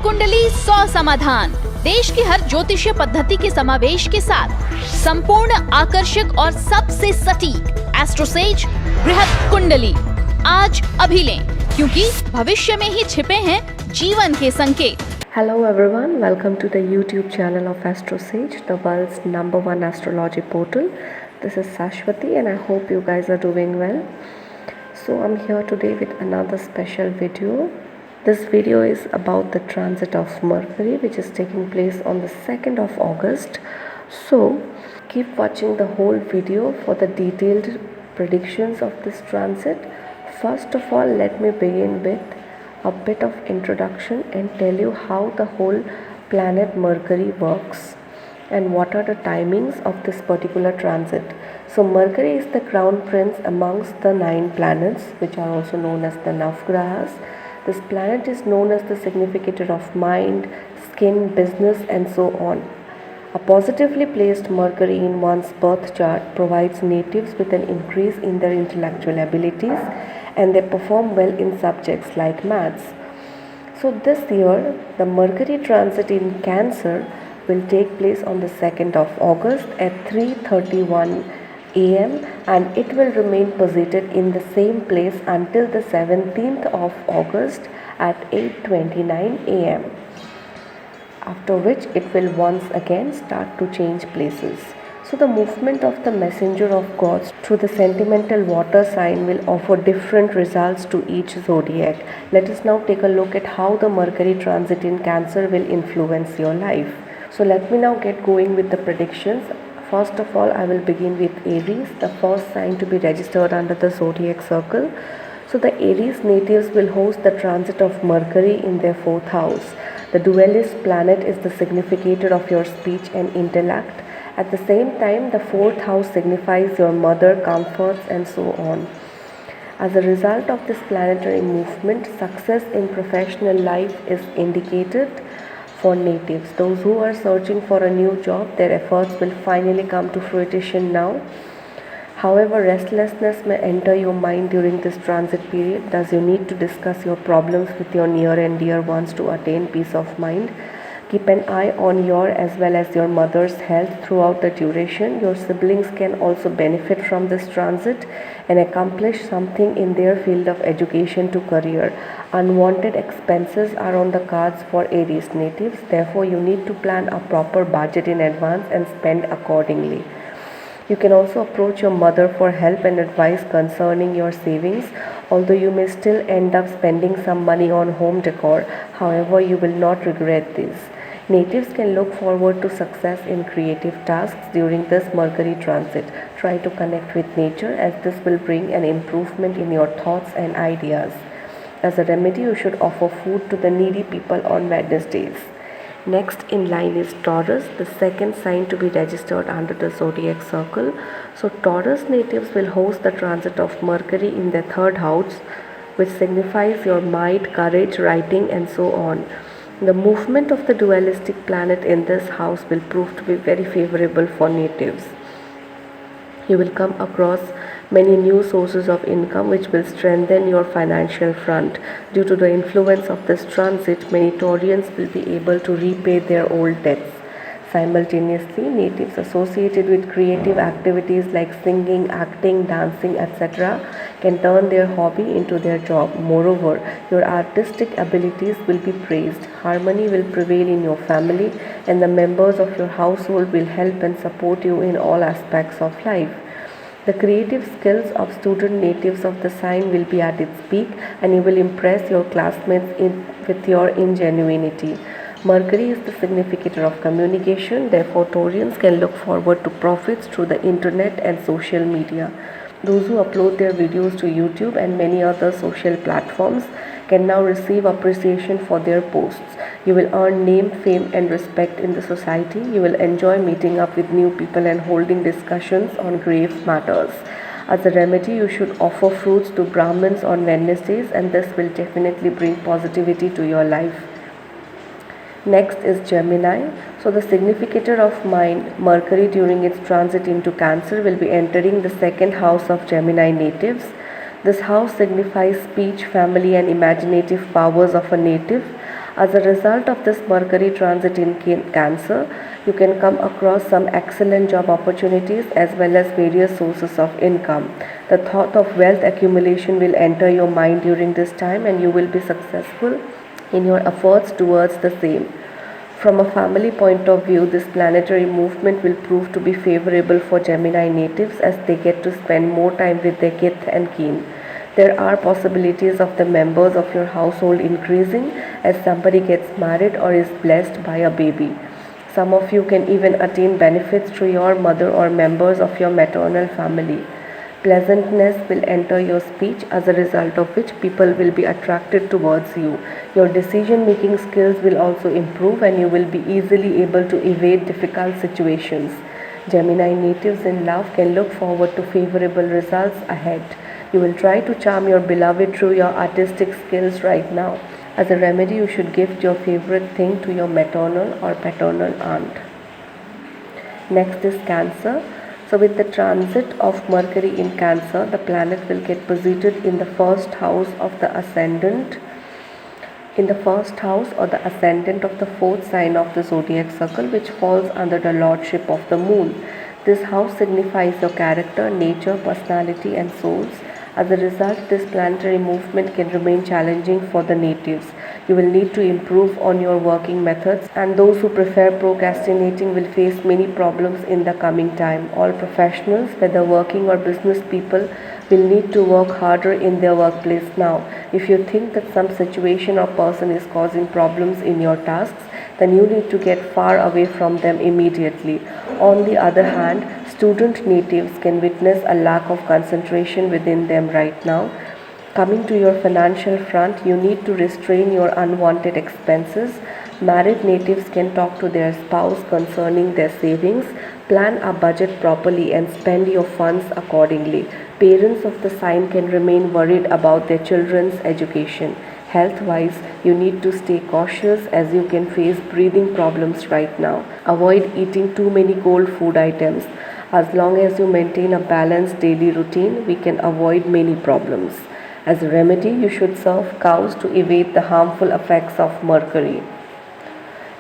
कुंडली 100 समाधान, देश की हर ज्योतिषीय पद्धति के समावेश के साथ संपूर्ण आकर्षक और सबसे सटीक एस्ट्रोसेज बृहत कुंडली आज अभी लें, क्योंकि भविष्य में ही छिपे हैं जीवन के संकेत। Hello everyone, welcome to the YouTube channel of AstroSage, the world's #1 astrology portal. This is Sashwati and I hope you guys are doing well. So I'm here today with another special video. This video is about the transit of Mercury, which is taking place on the 2nd of August. So keep watching the whole video for the detailed predictions of this transit. First of all, let me begin with a bit of introduction and tell you how the whole planet Mercury works and what are the timings of this particular transit. So Mercury is the crown prince amongst the 9 planets, which are also known as the Navgrahas. This planet is known as the significator of mind, skin, business and so on. A positively placed Mercury in one's birth chart provides natives with an increase in their intellectual abilities and they perform well in subjects like maths. So this year, the Mercury transit in Cancer will take place on the 2nd of August at 3:31 am and it will remain posited in the same place until the 17th of August at 8:29 am, after which it will once again start to change places. So the movement of the messenger of gods through the sentimental water sign will offer different results to each zodiac. Let us now take a look at how the Mercury transit in Cancer will influence your life. So let me now get going with the predictions. First of all, I will begin with Aries, the first sign to be registered under the zodiac circle. So the Aries natives will host the transit of Mercury in their 4th house. The dualist planet is the significator of your speech and intellect. At the same time, the 4th house signifies your mother, comforts and so on. As a result of this planetary movement, success in professional life is indicated for natives. Those who are searching for a new job, their efforts will finally come to fruition now. However, restlessness may enter your mind during this transit period, thus you need to discuss your problems with your near and dear ones to attain peace of mind. Keep an eye on your as well as your mother's health throughout the duration. Your siblings can also benefit from this transit and accomplish something in their field of education to career. Unwanted expenses are on the cards for Aries natives. Therefore, you need to plan a proper budget in advance and spend accordingly. You can also approach your mother for help and advice concerning your savings, although you may still end up spending some money on home decor. However, you will not regret this. Natives can look forward to success in creative tasks during this Mercury transit. Try to connect with nature as this will bring an improvement in your thoughts and ideas. As a remedy, you should offer food to the needy people on Wednesdays. Next in line is Taurus, the second sign to be registered under the zodiac circle. So Taurus natives will host the transit of Mercury in their 3rd house, which signifies your might, courage, writing and so on. The movement of the dualistic planet in this house will prove to be very favorable for natives. You will come across many new sources of income which will strengthen your financial front. Due to the influence of this transit, many Taurians will be able to repay their old debts. Simultaneously, natives associated with creative activities like singing, acting, dancing, etc. can turn their hobby into their job. Moreover, your artistic abilities will be praised. Harmony will prevail in your family and the members of your household will help and support you in all aspects of life. The creative skills of student natives of the sign will be at its peak and you will impress your classmates with your ingenuity. Mercury is the significator of communication, therefore Taurians can look forward to profits through the internet and social media. Those who upload their videos to YouTube and many other social platforms can now receive appreciation for their posts. You will earn name, fame and respect in the society. You will enjoy meeting up with new people and holding discussions on grave matters. As a remedy, you should offer fruits to Brahmins on Wednesdays and this will definitely bring positivity to your life. Next is Gemini. So the significator of mind, Mercury, during its transit into Cancer will be entering the 2nd house of Gemini natives. This house signifies speech, family and imaginative powers of a native. As a result of this Mercury transit in Cancer, you can come across some excellent job opportunities as well as various sources of income. The thought of wealth accumulation will enter your mind during this time, and you will be successful in your efforts towards the same. From a family point of view, this planetary movement will prove to be favorable for Gemini natives as they get to spend more time with their kith and kin. There are possibilities of the members of your household increasing as somebody gets married or is blessed by a baby. Some of you can even attain benefits through your mother or members of your maternal family. Pleasantness will enter your speech, as a result of which people will be attracted towards you. Your decision making skills will also improve, and you will be easily able to evade difficult situations. Gemini natives in love can look forward to favorable results ahead. You will try to charm your beloved through your artistic skills right now. As a remedy, you should gift your favorite thing to your maternal or paternal aunt. Next is Cancer. So with the transit of Mercury in Cancer, the planet will get posited in the first house of the ascendant, in the first house or the ascendant of the fourth sign of the zodiac circle, which falls under the lordship of the moon. This house signifies your character, nature, personality and souls. As a result, this planetary movement can remain challenging for the natives. You will need to improve on your working methods, and those who prefer procrastinating will face many problems in the coming time. All professionals, whether working or business people, will need to work harder in their workplace now. If you think that some situation or person is causing problems in your tasks, then you need to get far away from them immediately. On the other hand, student natives can witness a lack of concentration within them right now. Coming to your financial front, you need to restrain your unwanted expenses. Married natives can talk to their spouse concerning their savings. Plan a budget properly and spend your funds accordingly. Parents of the sign can remain worried about their children's education. Health-wise, you need to stay cautious as you can face breathing problems right now. Avoid eating too many cold food items. As long as you maintain a balanced daily routine, we can avoid many problems. As a remedy, you should serve cows to evade the harmful effects of Mercury.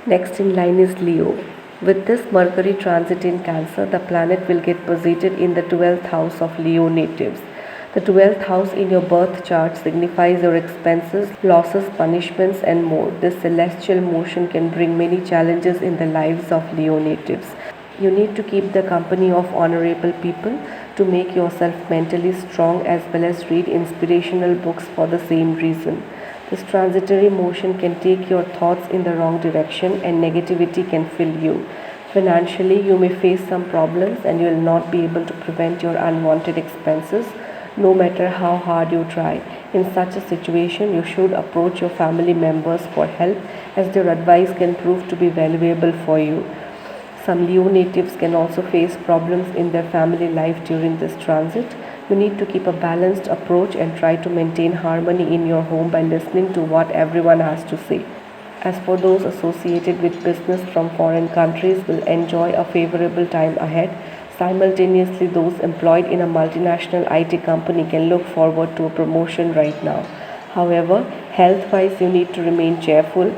Next in line is Leo. With this Mercury transit in Cancer, the planet will get posited in the 12th house of Leo natives. The 12th house in your birth chart signifies your expenses, losses, punishments and more. This celestial motion can bring many challenges in the lives of Leo natives. You need to keep the company of honorable people to make yourself mentally strong, as well as read inspirational books for the same reason. This transitory motion can take your thoughts in the wrong direction and negativity can fill you. Financially, you may face some problems and you will not be able to prevent your unwanted expenses, no matter how hard you try. In such a situation, you should approach your family members for help, as their advice can prove to be valuable for you. Some Leo natives can also face problems in their family life during this transit. You need to keep a balanced approach and try to maintain harmony in your home by listening to what everyone has to say. As for those associated with business from foreign countries, will enjoy a favorable time ahead. Simultaneously, those employed in a multinational IT company can look forward to a promotion right now. However, health-wise, you need to remain cheerful,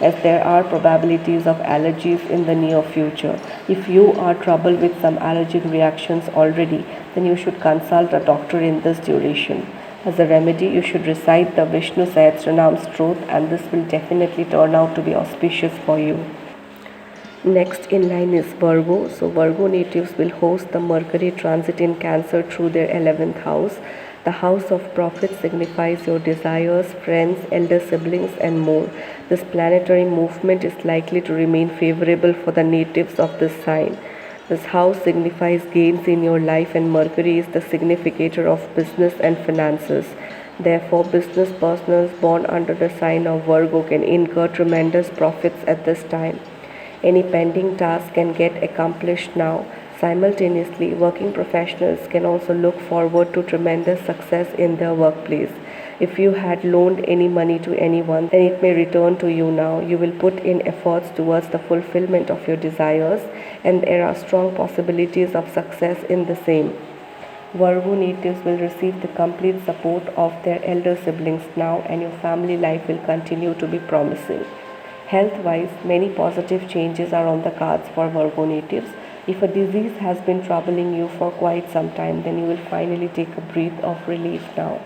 as there are probabilities of allergies in the near future. If you are troubled with some allergic reactions already, then you should consult a doctor in this duration. As a remedy, you should recite the Vishnu Sahasranam Stotra, and this will definitely turn out to be auspicious for you. Next in line is Virgo. So Virgo natives will host the Mercury transit in Cancer through their 11th house. The house of profit signifies your desires, friends, elder siblings and more. This planetary movement is likely to remain favorable for the natives of this sign. This house signifies gains in your life, and Mercury is the significator of business and finances. Therefore, business personals born under the sign of Virgo can incur tremendous profits at this time. Any pending task can get accomplished now. Simultaneously, working professionals can also look forward to tremendous success in their workplace. If you had loaned any money to anyone, then it may return to you now. You will put in efforts towards the fulfillment of your desires, and there are strong possibilities of success in the same. Virgo natives will receive the complete support of their elder siblings now, and your family life will continue to be promising. Health-wise, many positive changes are on the cards for Virgo natives. If a disease has been troubling you for quite some time, then you will finally take a breath of relief now.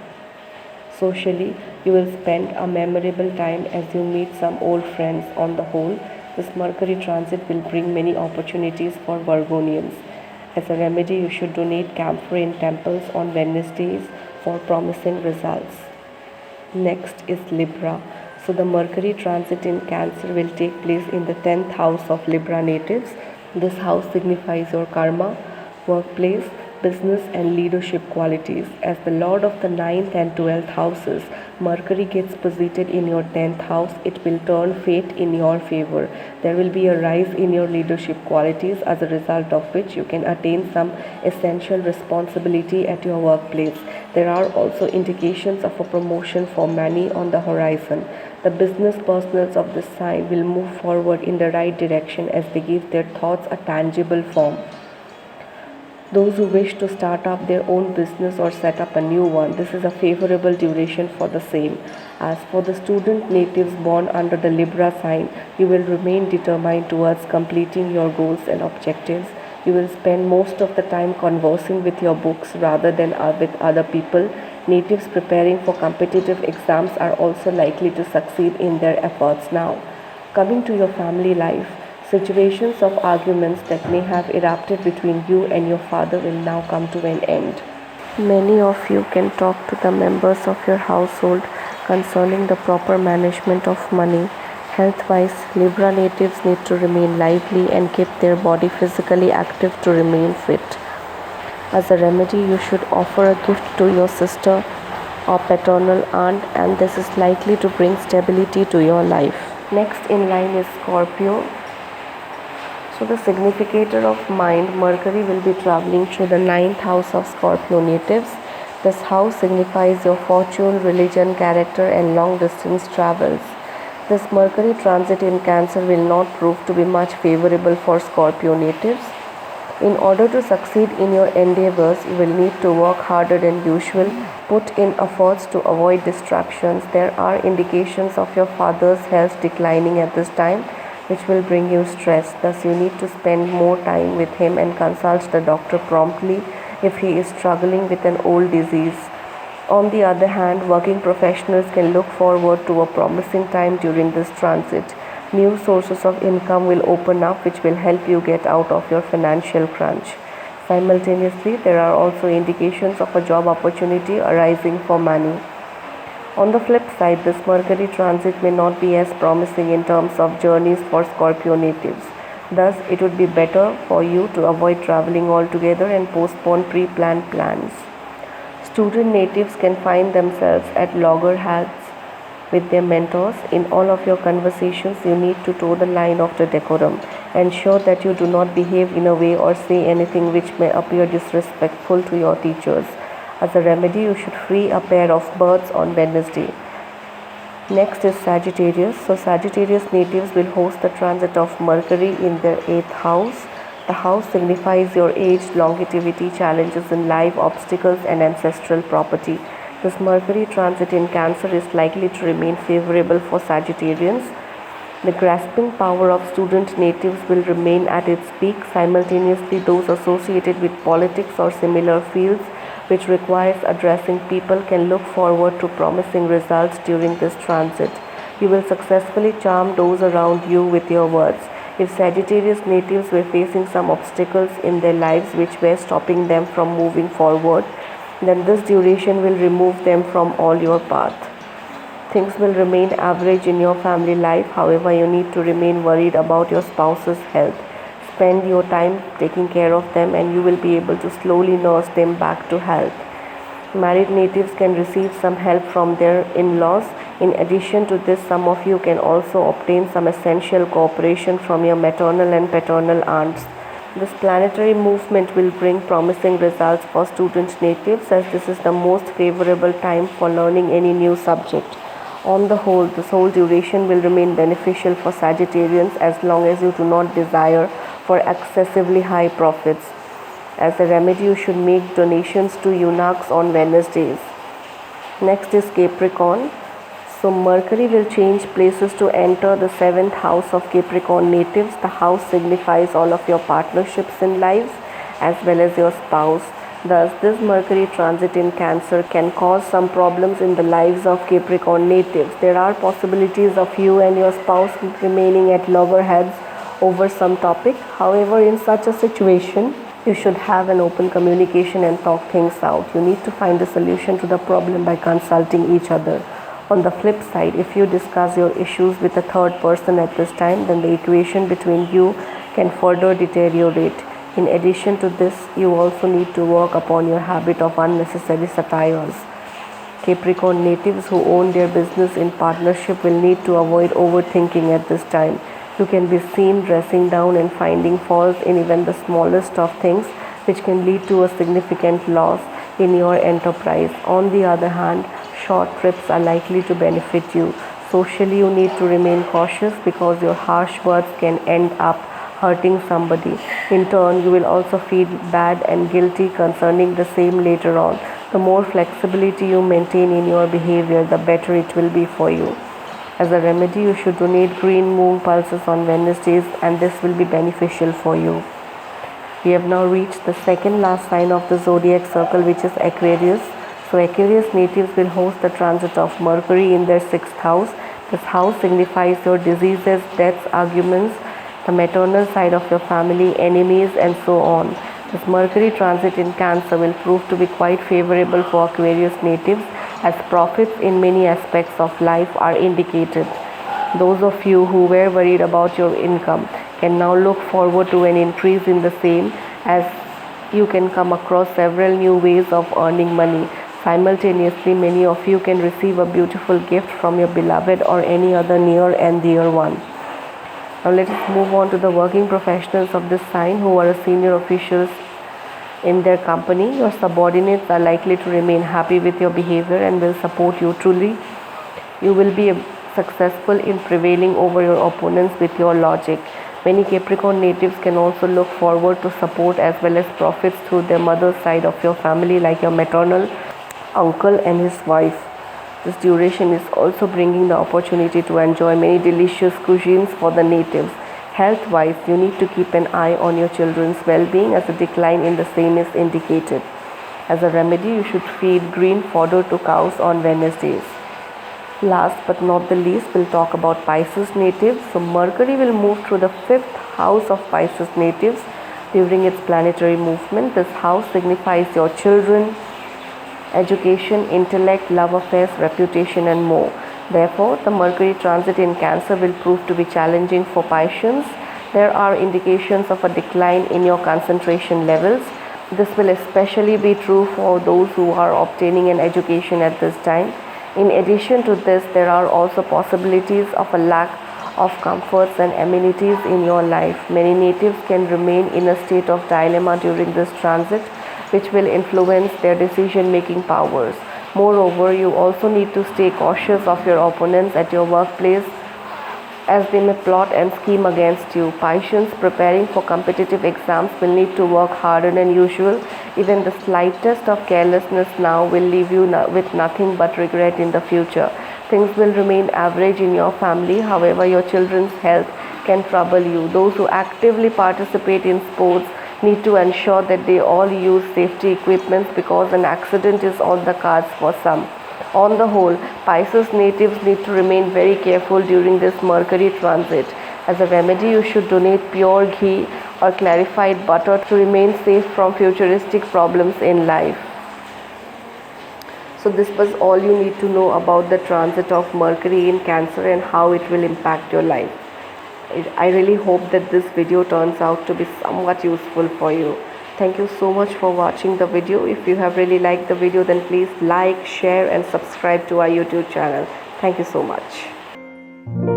Socially, you will spend a memorable time as you meet some old friends. On the whole, this Mercury transit will bring many opportunities for Virgonians. As a remedy, you should donate camphor in temples on Wednesdays for promising results. Next is Libra. So the Mercury transit in Cancer will take place in the 10th house of Libra natives. This house signifies your karma, workplace, business and leadership qualities. As the lord of the 9th and 12th houses, Mercury gets posited in your 10th house. It will turn fate in your favor. There will be a rise in your leadership qualities, as a result of which you can attain some essential responsibility at your workplace. There are also indications of a promotion for many on the horizon. The business personals of this sign will move forward in the right direction as they give their thoughts a tangible form. Those who wish to start up their own business or set up a new one, this is a favorable duration for the same. As for the student natives born under the Libra sign, you will remain determined towards completing your goals and objectives. You will spend most of the time conversing with your books rather than with other people. Natives preparing for competitive exams are also likely to succeed in their efforts now. Coming to your family life, situations of arguments that may have erupted between you and your father will now come to an end. Many of you can talk to the members of your household concerning the proper management of money. Health-wise, Libra natives need to remain lively and keep their body physically active to remain fit. As a remedy, you should offer a gift to your sister or paternal aunt, and this is likely to bring stability to your life. Next in line is Scorpio. So the significator of mind, Mercury, will be traveling through the 9th house of Scorpio natives. This house signifies your fortune, religion, character and long distance travels. This Mercury transit in Cancer will not prove to be much favorable for Scorpio natives. In order to succeed in your endeavors, you will need to work harder than usual, put in efforts to avoid distractions. There are indications of your father's health declining at this time, which will bring you stress. Thus, you need to spend more time with him and consult the doctor promptly if he is struggling with an old disease. On the other hand, working professionals can look forward to a promising time during this transit. New sources of income will open up, which will help you get out of your financial crunch. Simultaneously, there are also indications of a job opportunity arising for many. On the flip side, this Mercury transit may not be as promising in terms of journeys for Scorpio natives. Thus, it would be better for you to avoid traveling altogether and postpone pre-planned plans. Student natives can find themselves at loggerheads with their mentors. In all of your conversations, you need to toe the line of the decorum. Ensure that you do not behave in a way or say anything which may appear disrespectful to your teachers. As a remedy, you should free a pair of birds on Wednesday. Next is Sagittarius. So Sagittarius natives will host the transit of Mercury in their 8th house. The house signifies your age, longevity, challenges in life, obstacles and ancestral property. This Mercury transit in Cancer is likely to remain favorable for Sagittarians. The grasping power of student natives will remain at its peak. Simultaneously, those associated with politics or similar fields which requires addressing people can look forward to promising results during this transit. You will successfully charm those around you with your words. If Sagittarius natives were facing some obstacles in their lives which were stopping them from moving forward, then this duration will remove them from all your path. Things will remain average in your family life. However, you need to remain worried about your spouse's health. Spend your time taking care of them and you will be able to slowly nurse them back to health. Married natives can receive some help from their in-laws. In addition to this, some of you can also obtain some essential cooperation from your maternal and paternal aunts. This planetary movement will bring promising results for student natives, as this is the most favorable time for learning any new subject. On the whole, this whole duration will remain beneficial for Sagittarians as long as you do not desire for excessively high profits. As a remedy, you should make donations to eunuchs on Wednesdays. Next is Capricorn. So Mercury will change places to enter the 7th house of Capricorn natives. The house signifies all of your partnerships in life as well as your spouse. Thus, this Mercury transit in Cancer can cause some problems in the lives of Capricorn natives. There are possibilities of you and your spouse remaining at loggerheads over some topic. However, in such a situation, you should have an open communication and talk things out. You need to find a solution to the problem by consulting each other. On the flip side, if you discuss your issues with a third person at this time, then the equation between you can further deteriorate. In addition to this, you also need to work upon your habit of unnecessary satires. Capricorn natives who own their business in partnership will need to avoid overthinking at this time. You can be seen dressing down and finding faults in even the smallest of things, which can lead to a significant loss in your enterprise. On the other hand, short trips are likely to benefit you. Socially, you need to remain cautious because your harsh words can end up hurting somebody. In turn, you will also feel bad and guilty concerning the same later on. The more flexibility you maintain in your behavior, the better it will be for you. As a remedy, you should donate green moon pulses on Wednesdays, and this will be beneficial for you. We have now reached the second last sign of the zodiac circle, which is Aquarius. So Aquarius natives will host the transit of Mercury in their 6th house. This house signifies your diseases, deaths, arguments, the maternal side of your family, enemies, and so on. This Mercury transit in Cancer will prove to be quite favorable for Aquarius natives, as profits in many aspects of life are indicated. Those of you who were worried about your income can now look forward to an increase in the same, as you can come across several new ways of earning money. Simultaneously, many of you can receive a beautiful gift from your beloved or any other near and dear one. Now let us move on to the working professionals of this sign who are senior officials in their company. Your subordinates are likely to remain happy with your behavior and will support you truly. You will be successful in prevailing over your opponents with your logic. Many Capricorn natives can also look forward to support as well as profits through their mother's side of your family, like your maternal uncle and his wife. This duration is also bringing the opportunity to enjoy many delicious cuisines for the natives. Health-wise, you need to keep an eye on your children's well-being, as a decline in the same is indicated. As a remedy, you should feed green fodder to cows on Wednesdays. Last but not the least, we'll talk about Pisces natives. So Mercury will move through the 5th house of Pisces natives during its planetary movement. This house signifies your children, education, intellect, love affairs, reputation, and more. Therefore, the Mercury transit in Cancer will prove to be challenging for Pisceans. There are indications of a decline in your concentration levels. This will especially be true for those who are obtaining an education at this time. In addition to this, there are also possibilities of a lack of comforts and amenities in your life. Many natives can remain in a state of dilemma during this transit, which will influence their decision-making powers. Moreover, you also need to stay cautious of your opponents at your workplace, as they may plot and scheme against you. Pisceans preparing for competitive exams will need to work harder than usual. Even the slightest of carelessness now will leave you with nothing but regret in the future. Things will remain average in your family. However, your children's health can trouble you. Those who actively participate in sports need to ensure that they all use safety equipment, because an accident is on the cards for some. On the whole, Pisces natives need to remain very careful during this Mercury transit. As a remedy, you should donate pure ghee or clarified butter to remain safe from futuristic problems in life. So this was all you need to know about the transit of Mercury in Cancer and how it will impact your life. I really hope that this video turns out to be somewhat useful for you. Thank you so much for watching the video. If you have really liked the video, then please like, share and subscribe to our YouTube channel. Thank you so much.